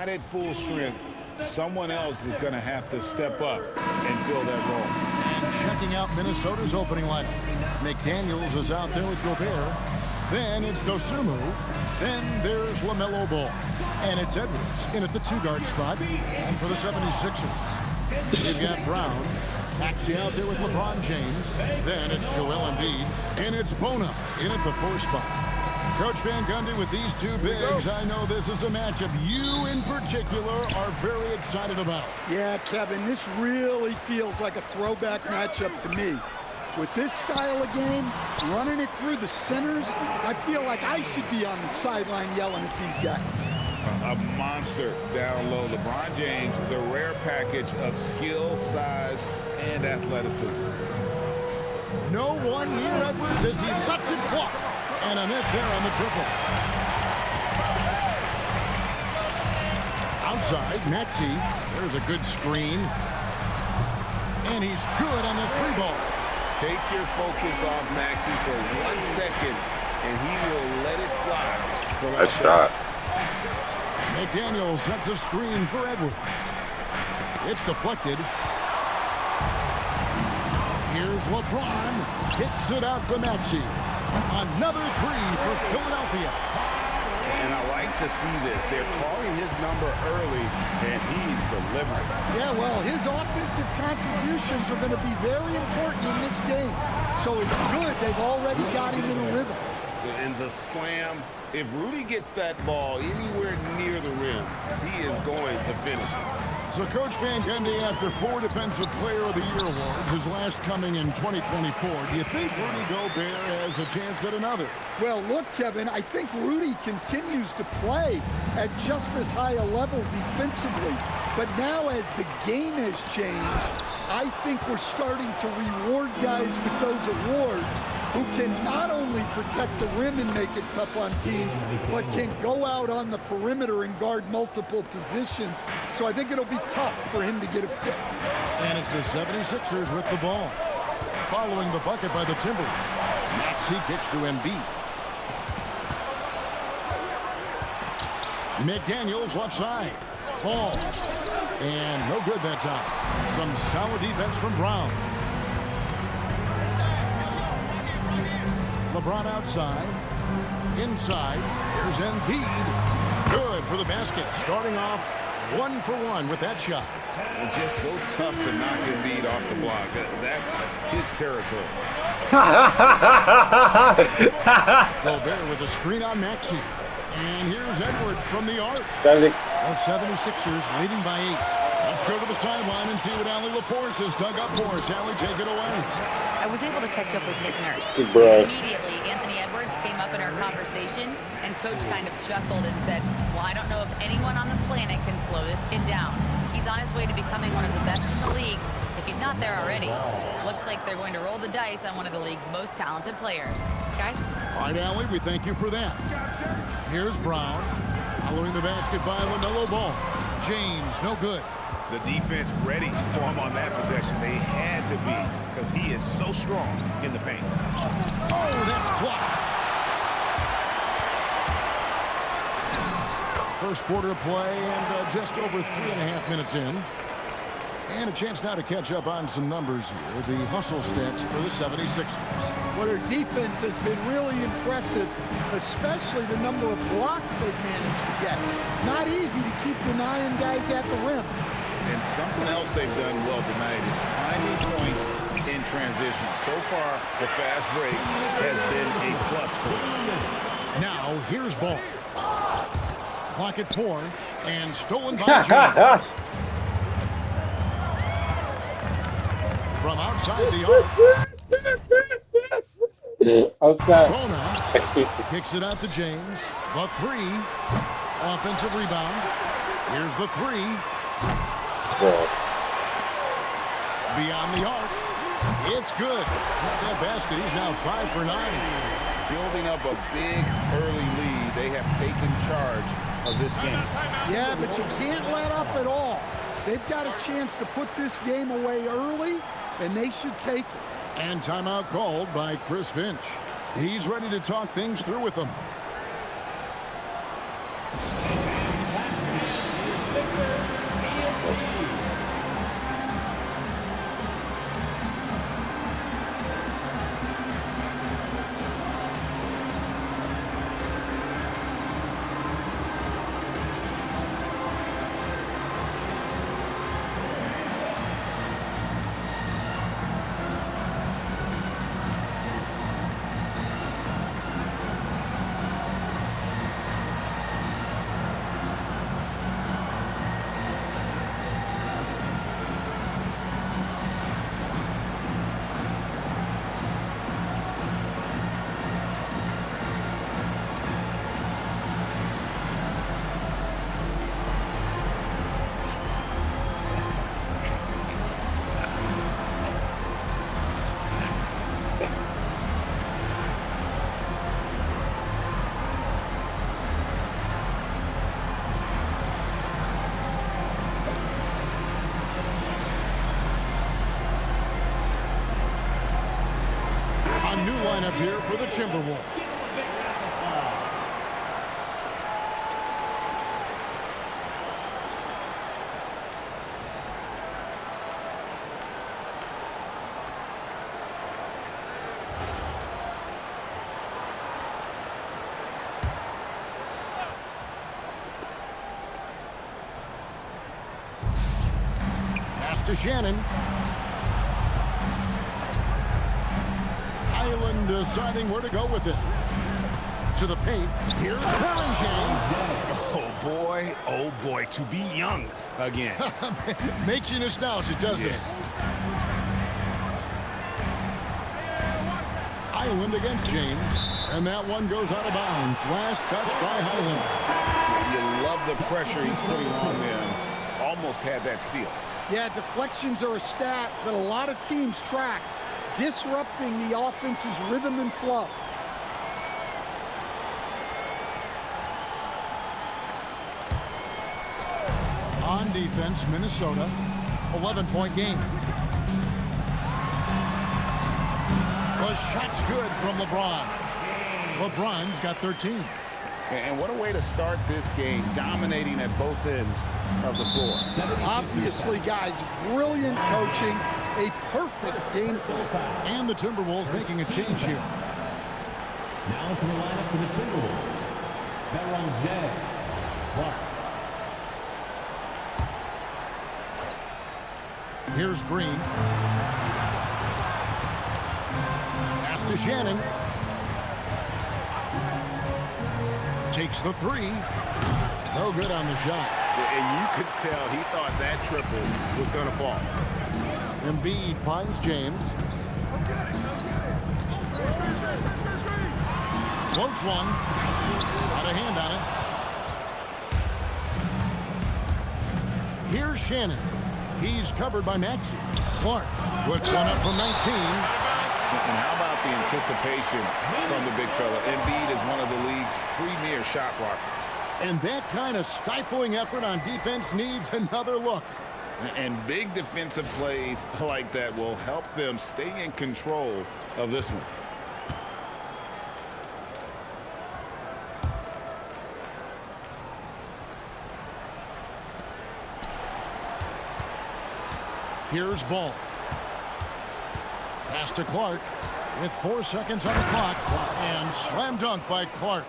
Not at full strength, someone else is going to have to step up and fill that role. And checking out Minnesota's opening lineup. McDaniels is out there with Gobert. Then it's Dosunmu. Then there's LaMelo Ball. And it's Edwards in at the two-guard spot. And for the 76ers, we've got Brown. Maxey out there with LeBron James. Then it's Joel Embiid. And it's Bona in at the four spot. Coach Van Gundy with these two bigs. I know this is a matchup you in particular are very excited about. Yeah, Kevin, this really feels like a throwback matchup to me. With this style of game, running it through the centers, I feel like I should be on the sideline yelling at these guys. A monster down low. LeBron James, the rare package of skill, size, and athleticism. No one near Edwards as he lets it fly. And a miss there on the triple. Outside, Maxey. There's a good screen. And he's good on the three ball. Take your focus off Maxey for 1 second, and he will let it fly. Nice shot. McDaniels sets a screen for Edwards. It's deflected. Here's LeBron. Kicks it out to Maxey. Another three for Philadelphia. And I like to see this. They're calling his number early, and he's delivering. Yeah, well, his offensive contributions are going to be very important in this game. So it's good they've already got him in a rhythm. And the slam, if Rudy gets that ball anywhere near the rim, he is going to finish it. So Coach Van Gundy, after 4 Defensive Player of the Year awards, his last coming in 2024, do you think Rudy Gobert has a chance at another? Well, look, Kevin, I think Rudy continues to play at just as high a level defensively. But now as the game has changed, I think we're starting to reward guys with those awards who can not only protect the rim and make it tough on teams, but can go out on the perimeter and guard multiple positions. So I think it'll be tough for him to get a fit. And it's the 76ers with the ball. Following the bucket by the Timberwolves. Maxey kicks to Embiid. McDaniels left side. Ball. And no good that time. Some solid defense from Brown. LeBron outside. Inside. Here's Embiid. Good for the basket. Starting off 1 for 1 with that shot. It's just so tough to knock Embiid off the block. That's his territory. Gobert with a screen on Maxey. And here's Edwards from the arc. Standing. The 76ers leading by 8. Let's go to the sideline and see what Allie LaForce has dug up for us. Allie, take it away. I was able to catch up with Nick Nurse. Good bro. Immediately, Anthony Edwards came up in our conversation, and Coach kind of chuckled and said, well, I don't know if anyone on the planet can slow this kid down. He's on his way to becoming one of the best in the league. If he's not there already, looks like they're going to roll the dice on one of the league's most talented players. Guys? All right, Allie, we thank you for that. Here's Brown. Following the basket by LaMelo Ball. James, no good. The defense ready for him on that possession. They had to be because he is so strong in the paint. Oh, that's blocked. First quarter play and just over 3.5 minutes in. And a chance now to catch up on some numbers here. The hustle stats for the 76ers. Well, their defense has been really impressive, especially the number of blocks they've managed to get. It's not easy to keep denying guys at the rim. And something else they've done well tonight is finding points in transition. So far, the fast break has been a plus for them. Now, here's Ball. Clock at 4, and stolen by James. From outside the arc. Outside. Bona kicks it out to James. The 3. Offensive rebound. Here's the 3. Beyond the arc. It's good. With that basket, he's now 5 for 9. Building up a big early lead. They have taken charge of this game. Yeah, but you can't let up at all. They've got a chance to put this game away early, and they should take it. And timeout called by Chris Finch. He's ready to talk things through with them. new lineup here for the Timberwolves. To Shannon. Highland deciding where to go with it. To the paint. Here's Bellinger. Oh boy, to be young again. Makes you nostalgic, doesn't it? Highland against James. And that one goes out of bounds. Last touch by Highland. You love the pressure he's putting on them. Almost had that steal. Yeah, deflections are a stat that a lot of teams track, disrupting the offense's rhythm and flow. On defense, Minnesota, 11-point game. The shot's good from LeBron. LeBron's got 13. And what a way to start this game, dominating at both ends of the floor. Obviously, guys, brilliant coaching, a perfect game plan. And the Timberwolves making a change here. Now to the lineup for the Timberwolves. LeBron. Here's Green. Pass to Shannon. Takes the three. No good on the shot. And you could tell he thought that triple was going to fall. Embiid finds James. Floats one. Got a hand on it. Here's Shannon. He's covered by Maxey. Clark puts one up from 19. And how about the anticipation from the big fella? Embiid is one of the league's premier shot blockers. And that kind of stifling effort on defense needs another look. And big defensive plays like that will help them stay in control of this one. Here's Ball. Pass to Clark with 4 seconds on the clock. And slam dunk by Clark.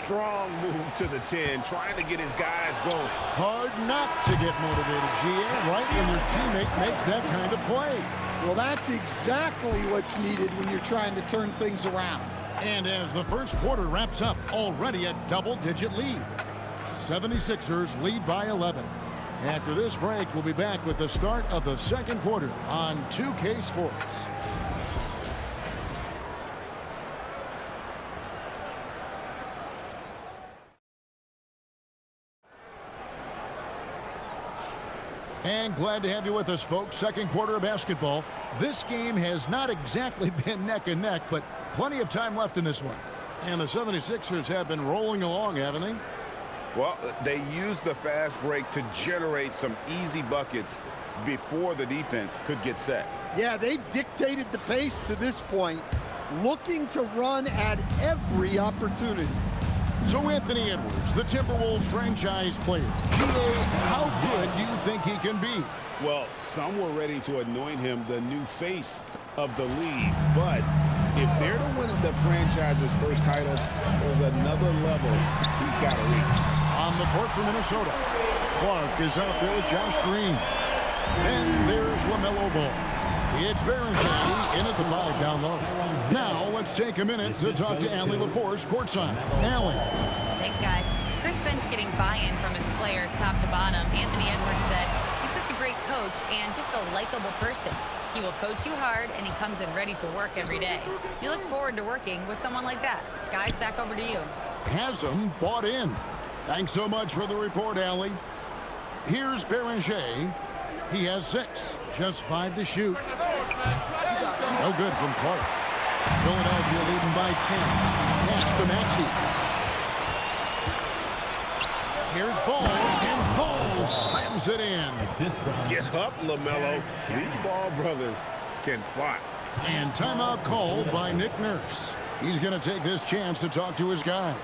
Strong move to the 10, trying to get his guys going. Hard not to get motivated, GA, right when your teammate makes that kind of play. Well, that's exactly what's needed when you're trying to turn things around. And as the first quarter wraps up, already a double-digit lead. 76ers lead by 11. After this break, we'll be back with the start of the second quarter on 2K Sports. And glad to have you with us, folks. Second quarter of basketball. This game has not exactly been neck and neck, but plenty of time left in this one. And the 76ers have been rolling along, haven't they? Well, they used the fast break to generate some easy buckets before the defense could get set. Yeah, they've dictated the pace to this point, looking to run at every opportunity. So Anthony Edwards, the Timberwolves franchise player. GA, how good do you think he can be? Well, some were ready to anoint him the new face of the league, but if they're to win the franchise's first title, there's another level he's got to reach. On the court for Minnesota, Clark is out there with Josh Green. Then there's LaMelo Ball. It's Berenstein in at the 5 down low. Now let's take a minute to talk to Allie LaForce courtside. Allie. Thanks, guys. Chris Finch getting buy-in from his players top to bottom. Anthony Edwards said he's such a great coach and just a likable person. He will coach you hard, and he comes in ready to work every day. You look forward to working with someone like that. Guys, back over to you. Has him bought in. Thanks so much for the report, Allie. Here's Berenger. He has 6. Just 5 to shoot. No good from Clark. Philadelphia leading by 10. Pass to Maxey. Here's Ball, and Ball slams it in. Get up, LaMelo. These Ball brothers can fly. And timeout called by Nick Nurse. He's going to take this chance to talk to his guys.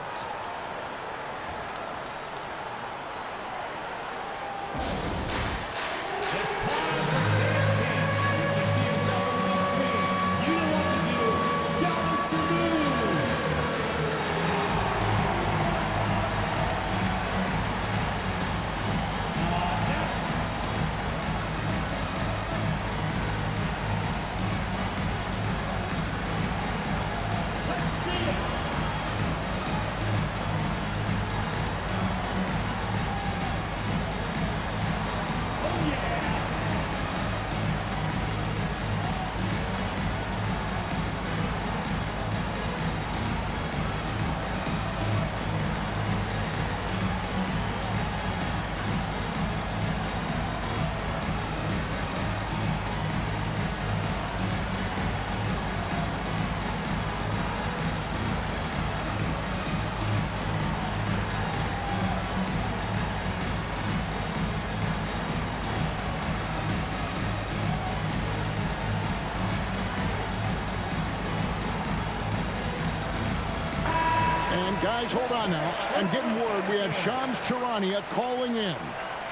Guys, hold on now. I'm getting word we have Shams Charania calling in.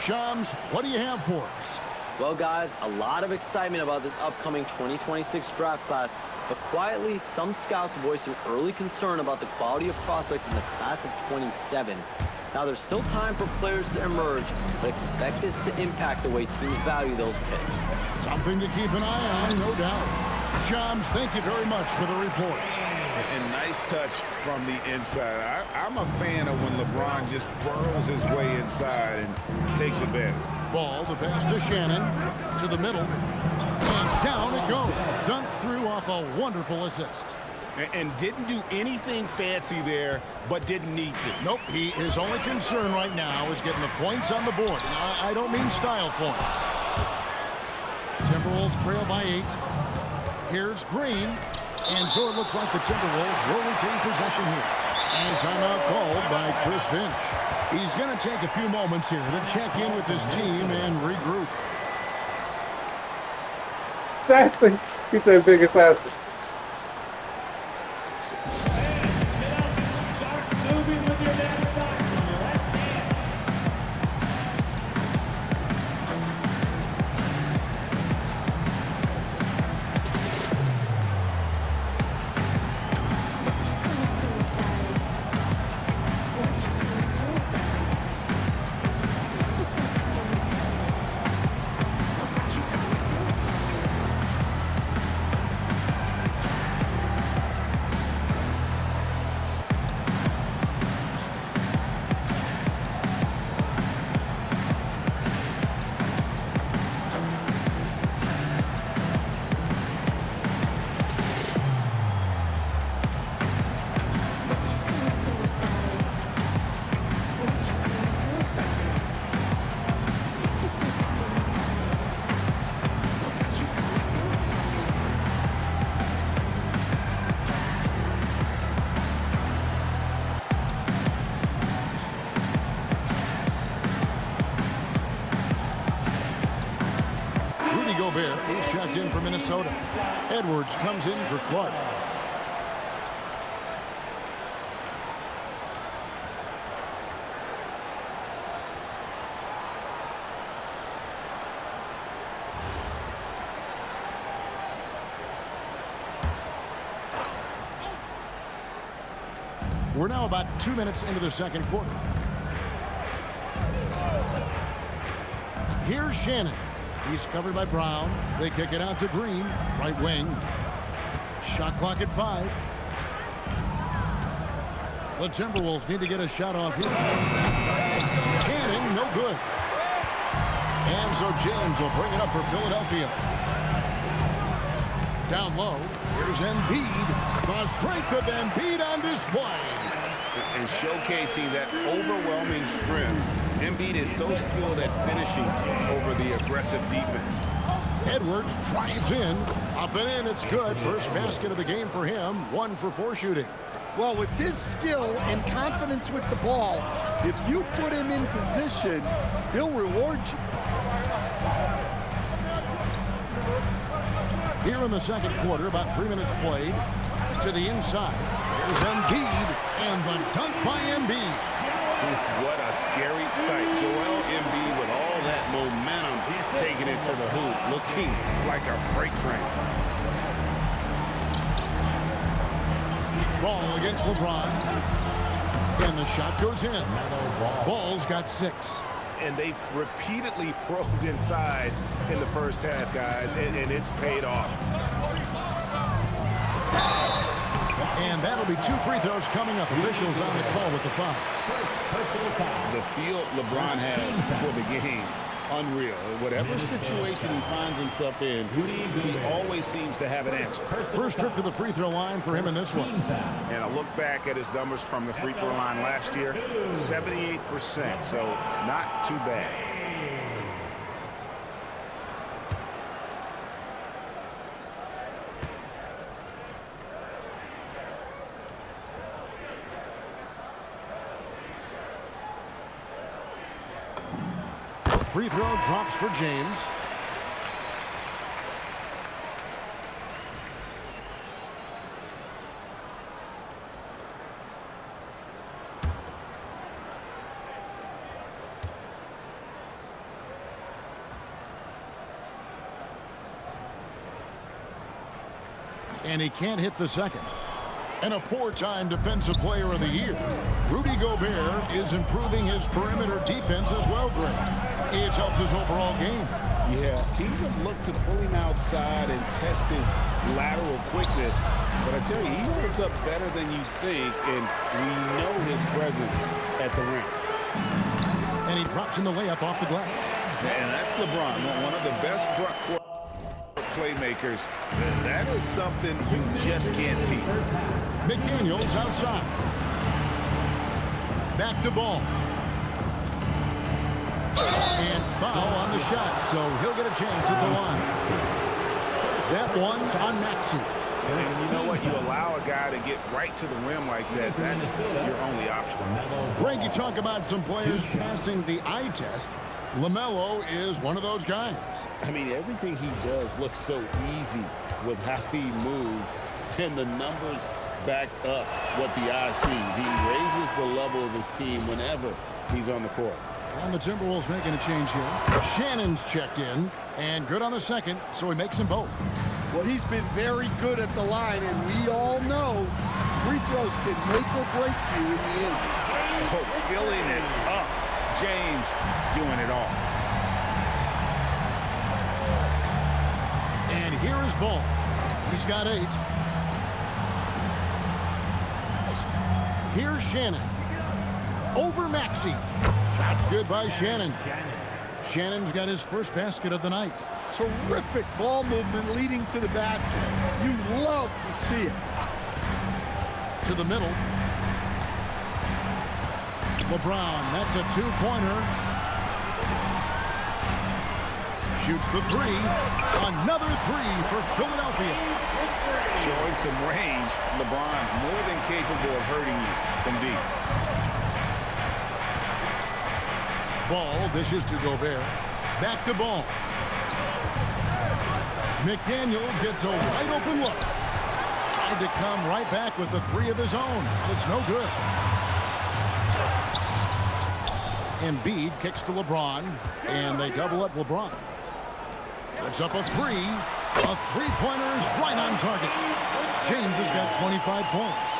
Shams, what do you have for us? Well, guys, a lot of excitement about this upcoming 2026 draft class, but quietly, some scouts voicing early concern about the quality of prospects in the class of 27. Now, there's still time for players to emerge, but expect this to impact the way teams value those picks. Something to keep an eye on, no doubt. Shams, thank you very much for the report. And nice touch from the inside. I'm a fan of when LeBron just burrows his way inside and takes advantage. Ball, the pass to Shannon, to the middle, and down it goes. Dunked through off a wonderful assist. And didn't do anything fancy there, but didn't need to. Nope, his only concern right now is getting the points on the board. And I don't mean style points. Timberwolves trail by 8. Here's Green. And so it looks like the Timberwolves will retain possession here. And timeout called by Chris Finch. He's going to take a few moments here to check in with his team and regroup. Assassin. He's a big assassin. He's checked in for Minnesota. Edwards comes in for Clark. We're now about 2 minutes into the second quarter. Here's Shannon. He's covered by Brown. They kick it out to Green, right wing. Shot clock at 5. The Timberwolves need to get a shot off here. Shannon, no good. And so James will bring it up for Philadelphia. Down low, here's Embiid. The strength of Embiid on display. And showcasing that overwhelming strength. Embiid is so skilled at finishing over the aggressive defense. Edwards drives in. Up and in, it's good. First basket of the game for him. 1 for 4 shooting. Well, with his skill and confidence with the ball, if you put him in position, he'll reward you. Here in the second quarter, about 3 minutes played. To the inside. There's Embiid, and the dunk by Embiid. What a scary sight. Joel Embiid with all that momentum taking it to the hoop, looking like a freight train. Ball against LeBron. And the shot goes in. Ball's got 6. And they've repeatedly probed inside in the first half, guys, and it's paid off. And that'll be 2 free throws coming up. Officials on the call with the foul. The feel LeBron has for the game, unreal. Whatever situation he finds himself in, he always seems to have an answer. First trip to the free throw line for him in this one. And a look back at his numbers from the free throw line last year, 78%, so not too bad. Free throw drops for James. And he can't hit the second. And a 4-time Defensive Player of the Year, Rudy Gobert is improving his perimeter defense as well, Greg. It's helped his overall game. Yeah, teams have looked to pull him outside and test his lateral quickness. But I tell you, he holds up better than you think, and we know his presence at the rim. And he drops in the layup off the glass. And that's LeBron, one of the best front court playmakers. That is something you just can't teach. McDaniels outside. Back to ball. And foul on the shot, so he'll get a chance at the line. That one on Maxey. And you know what? You allow a guy to get right to the rim like that, that's your only option. Greg, you talk about some players passing the eye test. LaMelo is one of those guys. I mean, everything he does looks so easy with how he moves, and the numbers back up what the eye sees. He raises the level of his team whenever he's on the court. And the Timberwolves making a change here. Shannon's checked in, and good on the second, so he makes them both. Well, he's been very good at the line, and we all know free throws can make or break you in the end. Oh, filling it up. James doing it all. And here is Ball. He's got 8. Here's Shannon. Over Maxey. Shot's good by Shannon. Shannon's got his first basket of the night. Terrific ball movement leading to the basket. You love to see it. To the middle. LeBron, that's a 2-pointer. Shoots the 3. Another 3 for Philadelphia. Showing some range. LeBron more than capable of hurting you from deep. Ball dishes to Gobert. Back to Ball. McDaniels gets a wide open look. Tried to come right back with the 3 of his own, but it's no good. Embiid kicks to LeBron, and they double up LeBron. Puts up a 3. A 3-pointer is right on target. James has got 25 points.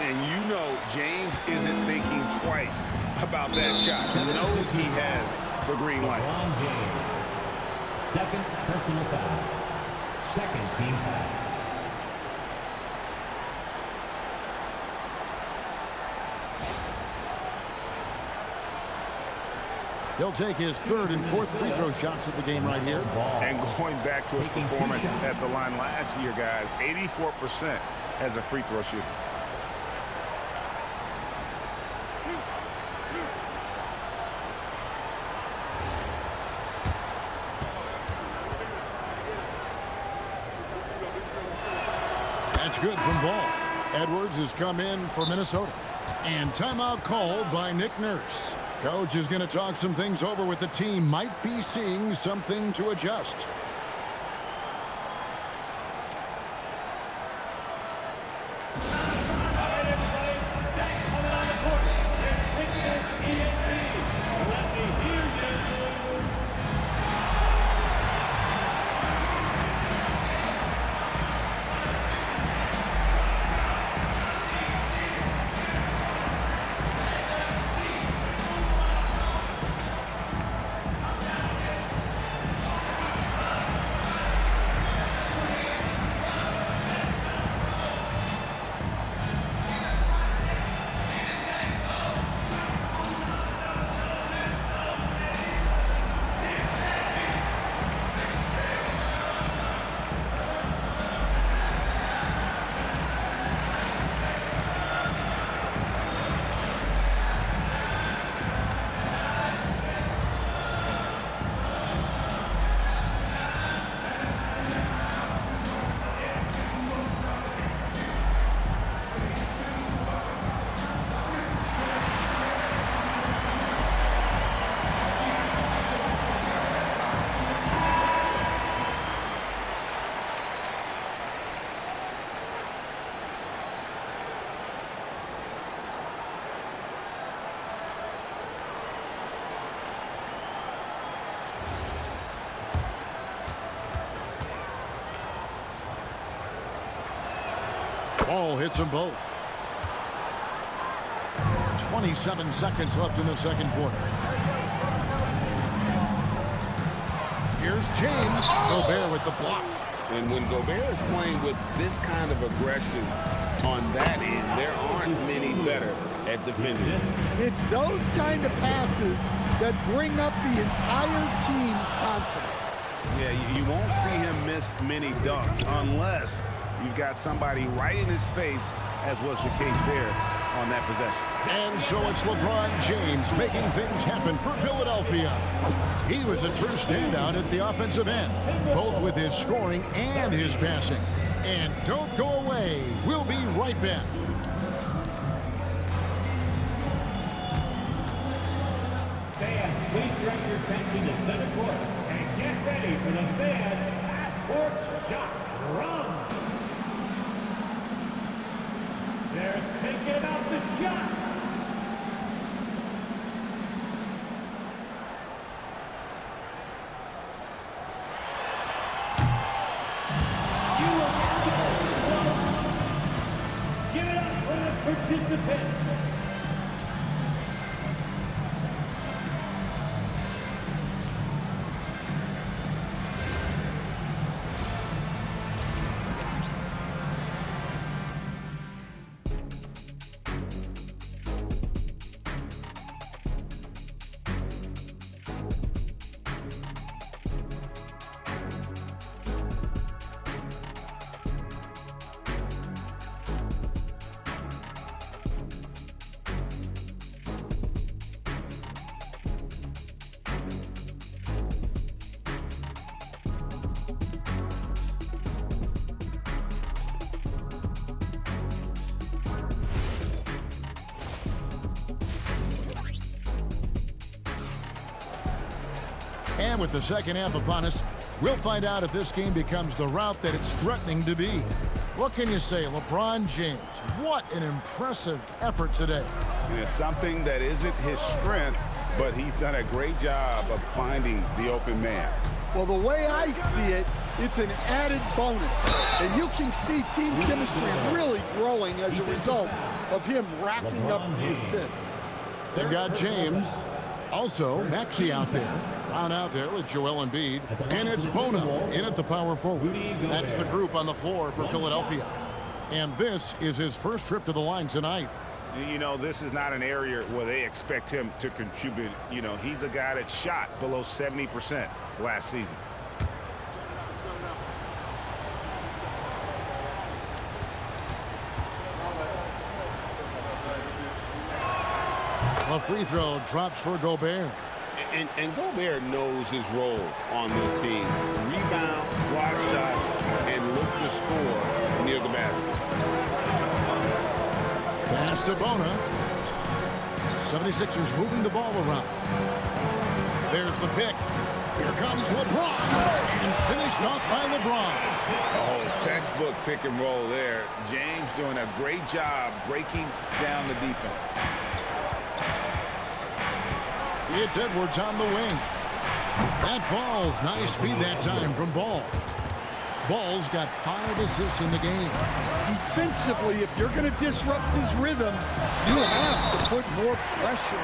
And you know James isn't thinking twice about that shot. He knows he has the green light. LeBron James. Second personal foul. Second team foul. He'll take his 3rd and 4th free throw shots of the game right here. And going back to his performance at the line last year, guys, 84% as a free throw shooter. That's good from Ball. Edwards has come in for Minnesota. And timeout called by Nick Nurse. Coach is going to talk some things over with the team. Might be seeing something to adjust. Ball hits them both. 27 seconds left in the second quarter. Here's James. Gobert with the block. And when Gobert is playing with this kind of aggression on that end, there aren't many better at defending. It's those kind of passes that bring up the entire team's confidence. Yeah, you won't see him miss many dunks unless you've got somebody right in his face, as was the case there on that possession. And so it's LeBron James making things happen for Philadelphia. He was a true standout at the offensive end, both with his scoring and his passing. And don't go away. We'll be right back. Fans, please direct your attention to center court and get ready for the fan half-court shot run. They're thinking about the shot. Give it up for the participant. And with the second half upon us, we'll find out if this game becomes the route that it's threatening to be. What can you say, LeBron James? What an impressive effort today. It's something that isn't his strength, but he's done a great job of finding the open man. Well, the way I see it, it's an added bonus. And you can see team chemistry really growing as a result of him racking up the assists. They've got James. Also, Maxey out there. Brown out there with Joel Embiid. And it's Bono in at the power forward. That's the group on the floor for Philadelphia. And this is his first trip to the line tonight. You know, this is not an area where they expect him to contribute. You know, he's a guy that shot below 70% last season. A free throw drops for Gobert. And Gobert knows his role on this team. Rebound, block shots, and look to score near the basket. Pass to Bona. 76ers moving the ball around. There's the pick. Here comes LeBron. And finished off by LeBron. Oh, textbook pick and roll there. James doing a great job breaking down the defense. It's Edwards on the wing. That falls. Nice feed that time from Ball. Ball's got 5 assists in the game. Defensively, if you're going to disrupt his rhythm, you have to put more pressure.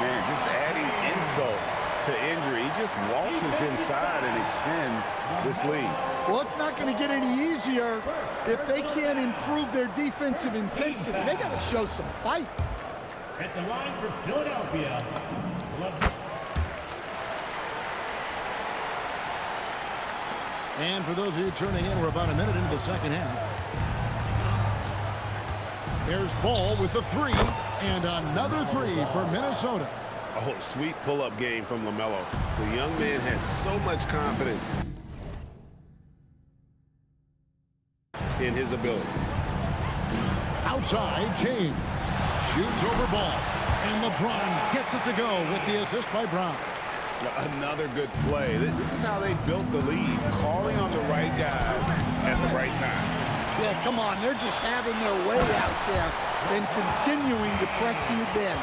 Man, just adding insult to injury. He just waltzes inside and extends this lead. Well, it's not going to get any easier if they can't improve their defensive intensity. They got to show some fight. At the line for Philadelphia, And for those of you turning in, we're about a minute into the second half. There's Ball with the 3, and another 3 for Minnesota. Oh, sweet pull-up game from LaMelo. The young man has so much confidence in his ability. Outside, James shoots over Ball, and LeBron gets it to go with the assist by Brown. Another good play. This is how they built the lead, calling on the right guys at the right time. Yeah, come on. They're just having their way out there and continuing to press the advantage.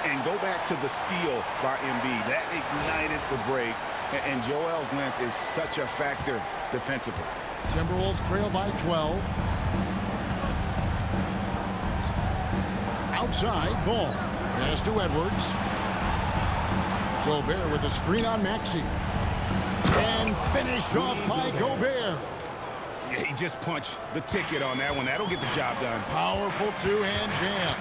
And go back to the steal by Embiid. That ignited the break. And Joel's length is such a factor defensively. Timberwolves trail by 12. outside. Ball. Pass to Edwards. Gobert with a screen on Maxey. And finished off by Gobert. Yeah, he just punched the ticket on that one. That'll get the job done. Powerful two-hand jam.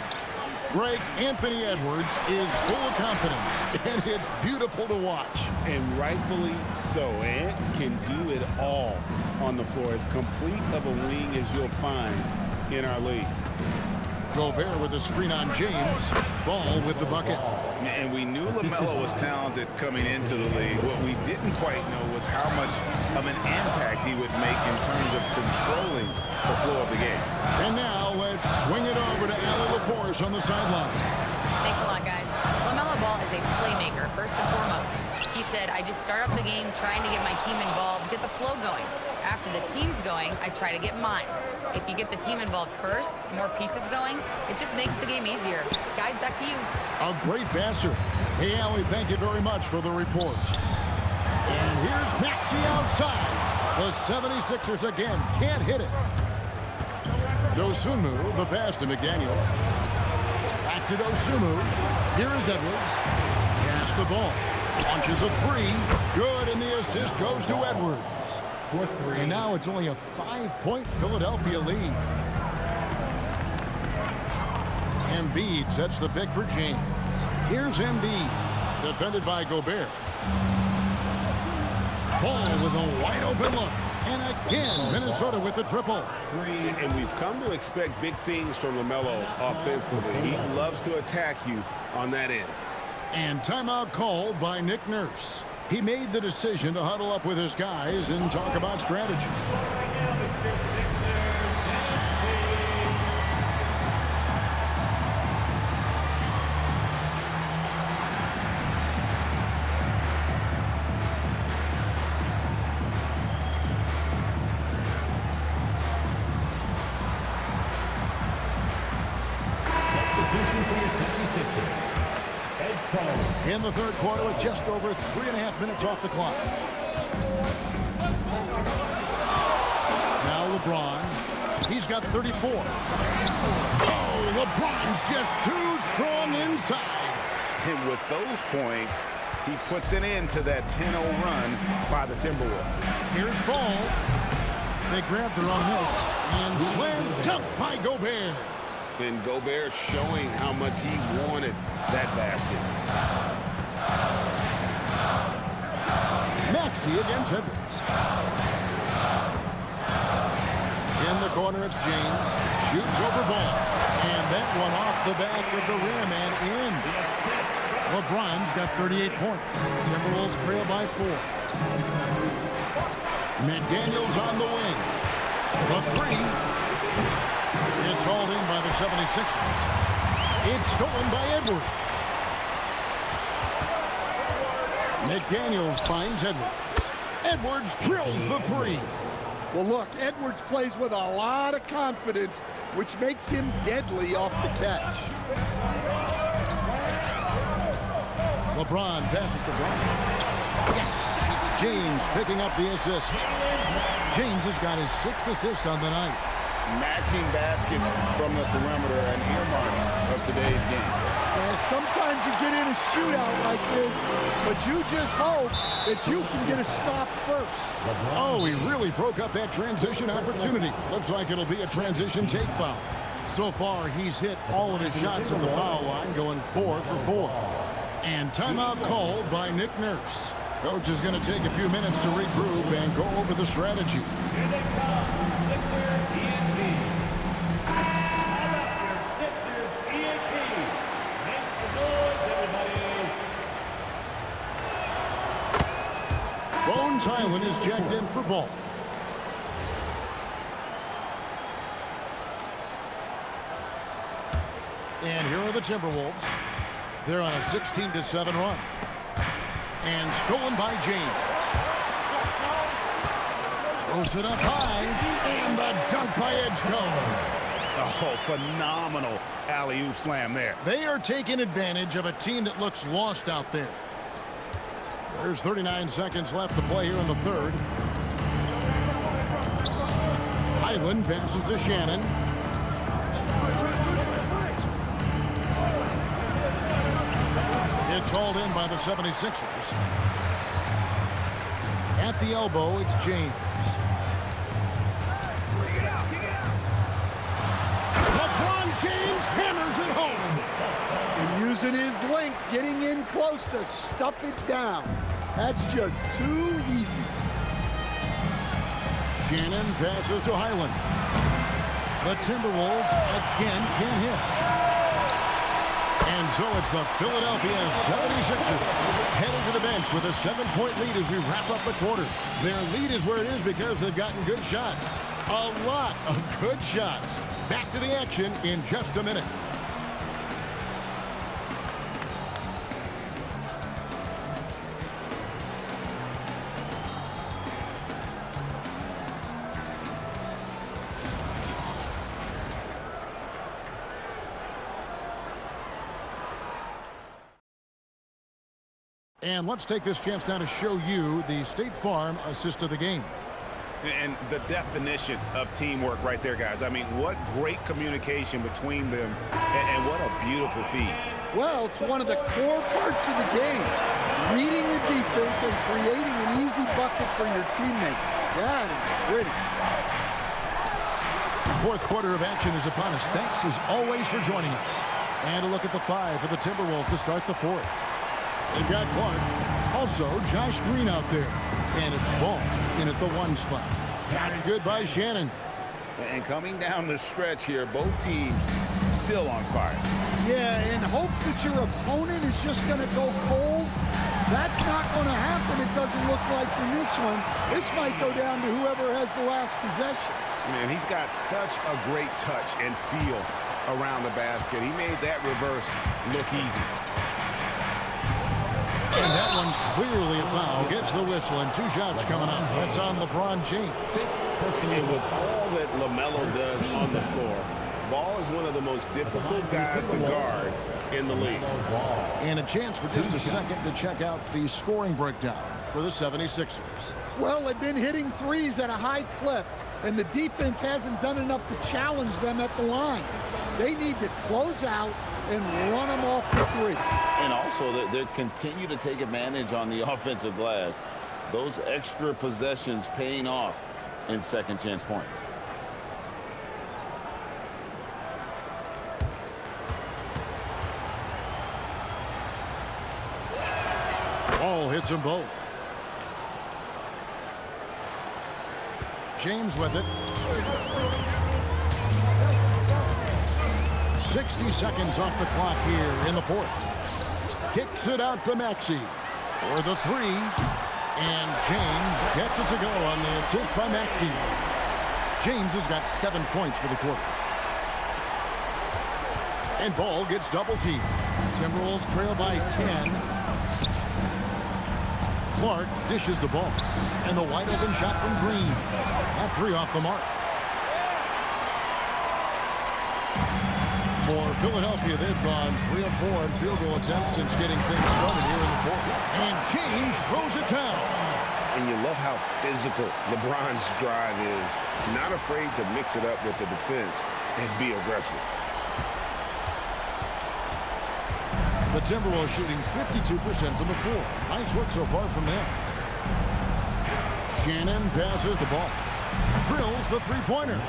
Greg, Anthony Edwards is full of confidence, and it's beautiful to watch. And rightfully so. Ant can do it all on the floor. As complete of a wing as you'll find in our league. Gobert with a screen on James. Ball with the bucket. And we knew LaMelo was talented coming into the league. What we didn't quite know was how much of an impact he would make in terms of controlling the flow of the game. And now let's swing it over to Allie LaForce on the sideline. Thanks a lot, guys. LaMelo Ball is a playmaker, first and foremost. He said, I just start off the game trying to get my team involved, get the flow going. After the team's going, I try to get mine. If you get the team involved first, more pieces going, it just makes the game easier. Guys, back to you. A great passer. Hey, Allie, thank you very much for the report. And here's Maxey outside. The 76ers again can't hit it. Dosunmu, the pass to McDaniels. Back to Dosunmu. Here's Edwards. Pass the ball. Launches a three. Good, and the assist goes to Edwards. And now it's only a 5-point Philadelphia lead. Embiid sets the pick for James. Here's Embiid, defended by Gobert. Ball with a wide open look. And again, Minnesota with the triple. And we've come to expect big things from LaMelo offensively. He loves to attack you on that end. And timeout called by Nick Nurse. He made the decision to huddle up with his guys and talk about strategy. In the third quarter with just over 3.5 minutes off the clock. Now LeBron. He's got 34. Oh, LeBron's just too strong inside. And with those points, he puts an end to that 10-0 run by the Timberwolves. Here's Ball. They grab their own miss. And slam dunk by Gobert. And Gobert showing how much he wanted that basket. Maxey against Edwards. In the corner, it's James. Shoots over Ball. And that one off the back of the rim and in. LeBron's got 38 points. Timberwolves trail by 4. McDaniels on the wing. The three. It's hauled in by the 76ers. It's stolen by Edwards. McDaniels finds Edwards. Edwards drills the three. Well, look, Edwards plays with a lot of confidence, which makes him deadly off the catch. LeBron passes to Bryant. Yes, it's James picking up the assist. James has got his 6th assist on the night. Matching baskets from the perimeter, an earmark of today's game. And sometimes you get in a shootout like this, but you just hope that you can get a stop first. Oh, he really broke up that transition opportunity. Looks like it'll be a transition take foul. So far, he's hit all of his shots at the foul line, going 4 for 4. And timeout called by Nick Nurse. Coach is going to take a few minutes to regroup and go over the strategy. Here they come, Sixers ENT. How about your Sixers ENT? Make some noise, everybody. Bones Highland is checked in for Ball. And here are the Timberwolves. They're on a 16-7 run. And stolen by James. Throws it up high. And the dunk by Edgecombe. Oh, phenomenal alley-oop slam there. They are taking advantage of a team that looks lost out there. There's 39 seconds left to play here in the third. Highland passes to Shannon. It's hauled in by the 76ers. At the elbow, it's James. LeBron James hammers it home. And using his length, getting in close to stuff it down. That's just too easy. Shannon passes to Highland. The Timberwolves again can't hit. And so it's the Philadelphia 76ers heading to the bench with a 7-point lead as we wrap up the quarter. Their lead is where it is because they've gotten good shots. A lot of good shots. Back to the action in just a minute. And let's take this chance now to show you the State Farm assist of the game. And the definition of teamwork right there, guys. I mean, what great communication between them, and what a beautiful feed. Well, it's one of the core parts of the game. Reading the defense and creating an easy bucket for your teammate. That is pretty. Fourth quarter of action is upon us. Thanks, as always, for joining us. And a look at the 5 for the Timberwolves to start the fourth. They've got Clark. Also, Josh Green out there. And it's Ball in at the 1 spot. Shots good by Shannon. And coming down the stretch here, both teams still on fire. Yeah, in hopes that your opponent is just going to go cold. That's not going to happen, it doesn't look like in this one. This might go down to whoever has the last possession. Man, he's got such a great touch and feel around the basket. He made that reverse look easy. And that one clearly a foul. Gets the whistle, and 2 shots coming up. That's on LeBron James. And with all that LaMelo does on the floor, Ball is one of the most difficult guys to guard in the league. And a chance for just a second to check out the scoring breakdown for the 76ers. Well, they've been hitting threes at a high clip, and the defense hasn't done enough to challenge them at the line. They need to close out and run them off the 3. And also, they continue to take advantage on the offensive glass. Those extra possessions paying off in second chance points. Ball hits them both. James with it. 60 seconds off the clock here in the fourth. Kicks it out to Maxey for the 3. And James gets it to go on the assist by Maxey. James has got 7 points for the quarter. And Ball gets double teamed. Timberwolves trail by 10. Clark dishes the ball. And the wide open shot from Green. That 3 off the mark. For Philadelphia, they've gone 3 of 4 in field goal attempts since getting things started here in the fourth. And James throws it down. And you love how physical LeBron's drive is. Not afraid to mix it up with the defense and be aggressive. The Timberwolves shooting 52% from the floor. Nice work so far from them. Shannon passes the ball. Drills the 3-pointer.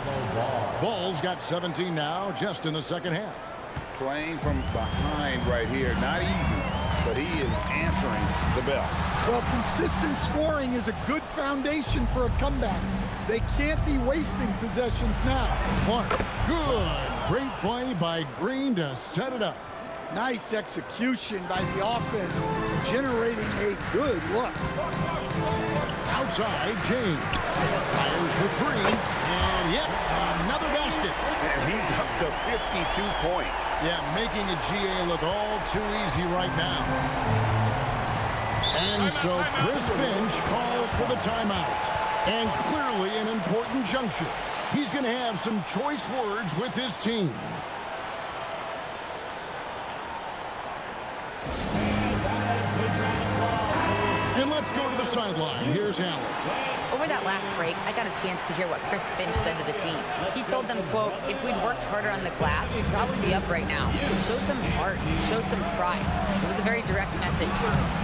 Ball's got 17 now, just in the second half. Playing from behind right here. Not easy, but he is answering the bell. Well, consistent scoring is a good foundation for a comeback. They can't be wasting possessions now. Clark, good. Great play by Green to set it up. Nice execution by the offense, generating a good look. Outside, James fires for 3, and yep, another basket. And he's up to 52 points. Yeah, making a GA look all too easy right now. And so Chris Finch calls for the timeout. And clearly an important juncture. He's going to have some choice words with his team. And let's go to the the sideline. Here's Allen. Over that last break, I got a chance to hear what Chris Finch said to the team. He told them, quote, if we'd worked harder on the glass, we'd probably be up right now. Show some heart, show some pride. It was a very direct message.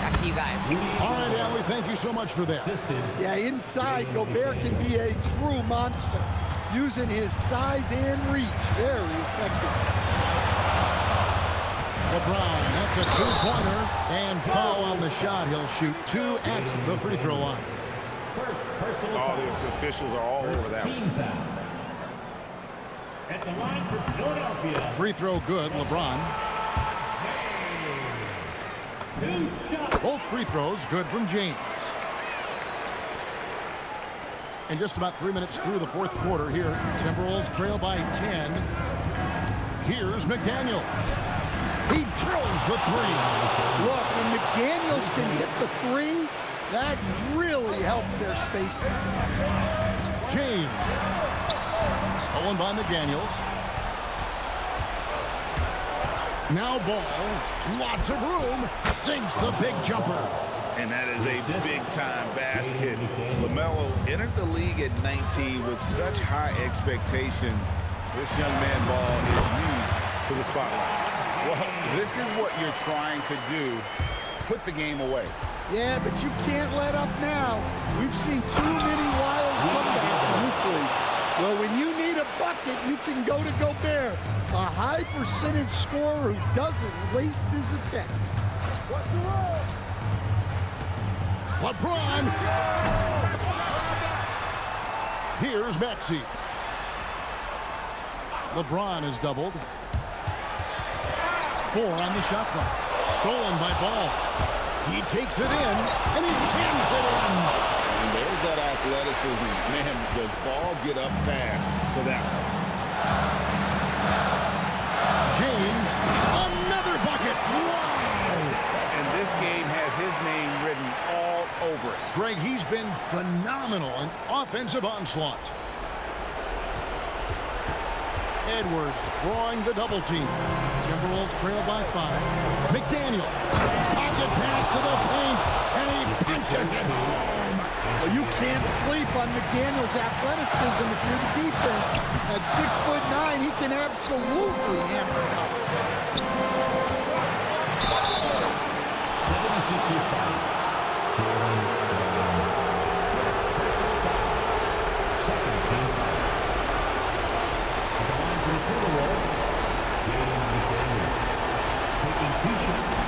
Back to you guys. All right, Allie, thank you so much for that. Yeah, inside, Gobert can be a true monster, using his size and reach. Very effective. LeBron, that's a two-pointer, and foul on the shot. He'll shoot 2 at the free throw line. All the officials are all over that one. At the line for Philadelphia. Free throw good, LeBron. Both free throws good from James. And just about 3 minutes through the fourth quarter here. Timberwolves trail by 10. Here's McDaniel. He drills the three. Look, when McDaniels can hit the three, that really helps their spacing. James. Stolen by McDaniels. Now ball. Lots of room. Sinks the big jumper. And that is a big-time basket. LaMelo entered the league at 19 with such high expectations. This young man ball is used to the spotlight. Well, this is what you're trying to do. Put the game away. Yeah, but you can't let up now. We've seen too many wild comebacks in this league. Well, when you need a bucket, you can go to Gobert, a high-percentage scorer who doesn't waste his attempts. What's the roll? LeBron. Here's Maxey. LeBron is doubled. 4 on the shot clock. Stolen by Ball. He takes it in, and he jams it in. And there's that athleticism. Man, does Ball get up fast for that one. James, another bucket. Wow! And this game has his name written all over it. Greg, he's been phenomenal in offensive onslaught. Edwards drawing the double team. Timberwolves trail by 5. McDaniel. Pocket pass to the paint, and he punches it home. Well, you can't sleep on McDaniel's athleticism if you're the defense. At 6'9", he can absolutely hammer it up. 76 years old. Second team foul. At the line for the Timberwolves, James McDaniel. Taking 2 shots.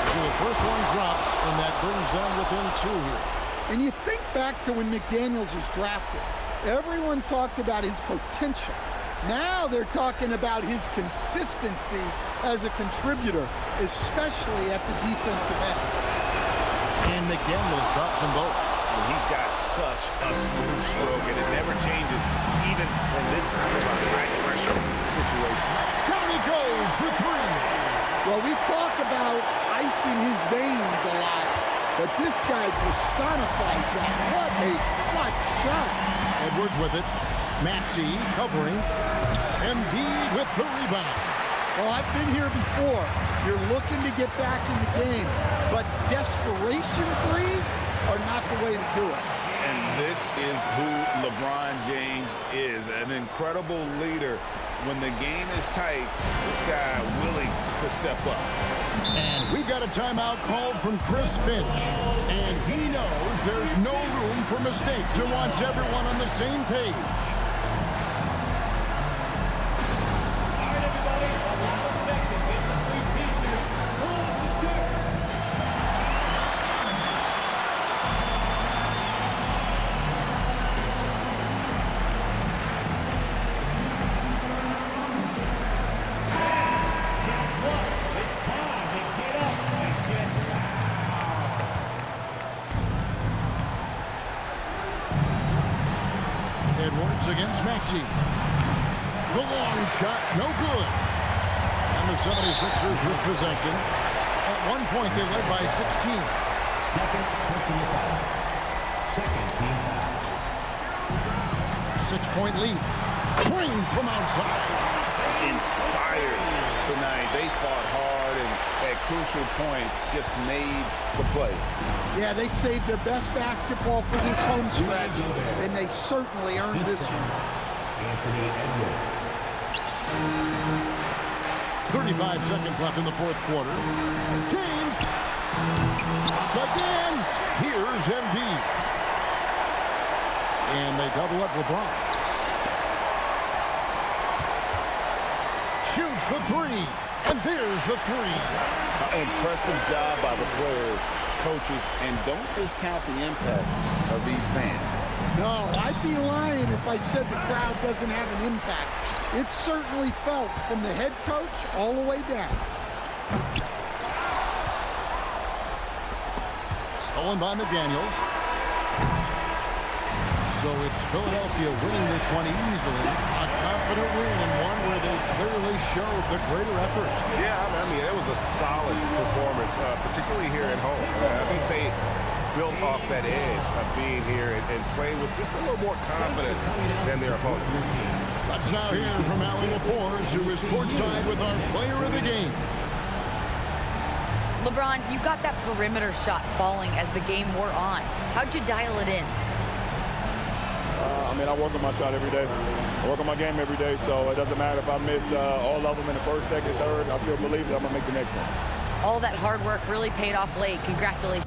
So the first one drops, and that brings them within 2 here. And you think back to when McDaniels was drafted. Everyone talked about his potential. Now they're talking about his consistency as a contributor, especially at the defensive end. And McDaniels drops them both. And he's got such a smooth stroke, and it never changes, even in this kind of a high-pressure situation. Down he goes for 3. Well, we talk about icing his veins a lot, but this guy personifies that. What a clutch shot. Edwards with it. Maxey covering. Embiid with the rebound. Well, I've been here before. You're looking to get back in the game, but desperation threes are not the way to do it. And this is who LeBron James is, an incredible leader. When the game is tight, this guy willing to step up. And we've got a timeout called from Chris Finch. And he knows there's no room for mistakes and wants everyone on the same page. All right, everybody. A lot of effective in the three-piecer. Hold the set. Edwards against Maxey. The long shot, no good. And the 76ers with possession. At one point, they led by 16. Second personal foul. Second team foul. 6-point lead. Green from outside. Inspired tonight. They fought hard and at crucial points just made the plays. Yeah, they saved their best basketball for this home stretch, and they certainly earned this one. 35 seconds left in the fourth quarter. James. Again. Here's Embiid. And they double up LeBron. Shoots the three. And there's the three. Impressive job by the players, coaches, and don't discount the impact of these fans. No, I'd be lying if I said the crowd doesn't have an impact. It's certainly felt from the head coach all the way down. Stolen by McDaniels. So it's Philadelphia winning this one easily. A confident win and one where they clearly showed the greater effort. Yeah, I mean, it was a solid performance, particularly here at home. I think they built off that edge of being here and played with just a little more confidence than their opponent. Let's now hear from Allie LaForce, who is courtside with our player of the game. LeBron, you got that perimeter shot falling as the game wore on. How'd you dial it in? I mean, I work on my shot every day. I work on my game every day, so it doesn't matter if I miss all of them in the first, second, third. I still believe that I'm going to make the next one. All that hard work really paid off late. Congratulations.